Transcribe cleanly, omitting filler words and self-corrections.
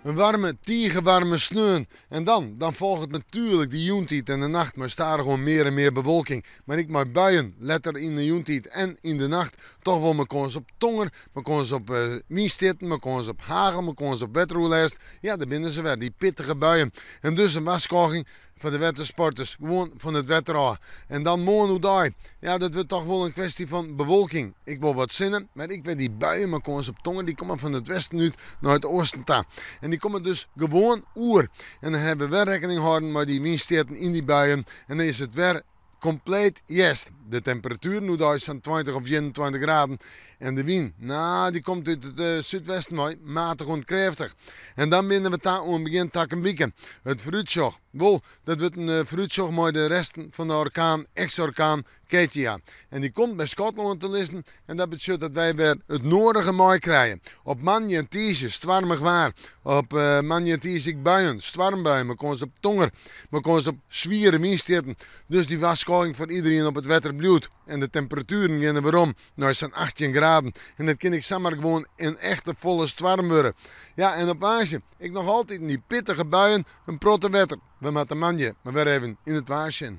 Een warme, tierenwarme sneeuw. En dan volgt het natuurlijk de joentijd en de nacht. Maar staat er gewoon meer en meer bewolking. Maar ik maak buien, letter in de joentijd en in de nacht. Toch wel mijn kans op tonger, mijn kans op wienstitten, mijn kans op hagel, mijn kans op wetroelijst. Ja, daar binnen ze weer, die pittige buien. En dus een waarschuwing voor de watersporters, gewoon van het wetter af. En dan morgen hoe daar. Ja, dat wordt toch wel een kwestie van bewolking. Ik wil wat zinnen, maar ik weet die buien, mijn kans op tongen, die komen van het westen uit naar het oosten toe. En die komen dus gewoon oer. En dan hebben we rekening houden met die windsteden in die buien. En dan is het weer compleet juist. De temperatuur nu daar is aan 20 of 21 graden. En de wind, nou, die komt uit het zuidwesten mee, matig en krachtig. En dan binnen we daar om begin takken wieken. Het fruitsjoch. Wel, dat wordt een fruitsjoch met de resten van de orkaan, ex-orkaan Katia. En die komt bij Schotland te listen. En dat betekent dat wij weer het noordige mooi krijgen. Op manje en tiesje, stormig waar. Op manje en tiesje buien, stormbuien. Maar kon ze op tonger, maar kon ze op zwieren windsteden. Dus die waarschuwing voor iedereen op het wetter bloed. En de temperaturen gaan waarom? Nou, het zijn 18 graden. En dat kan ik zomaar gewoon een echte volle storm worden. Ja, en op waasje, ik nog altijd in die pittige buien een protte wetter. We maken manje, maar weer even in het waarsje.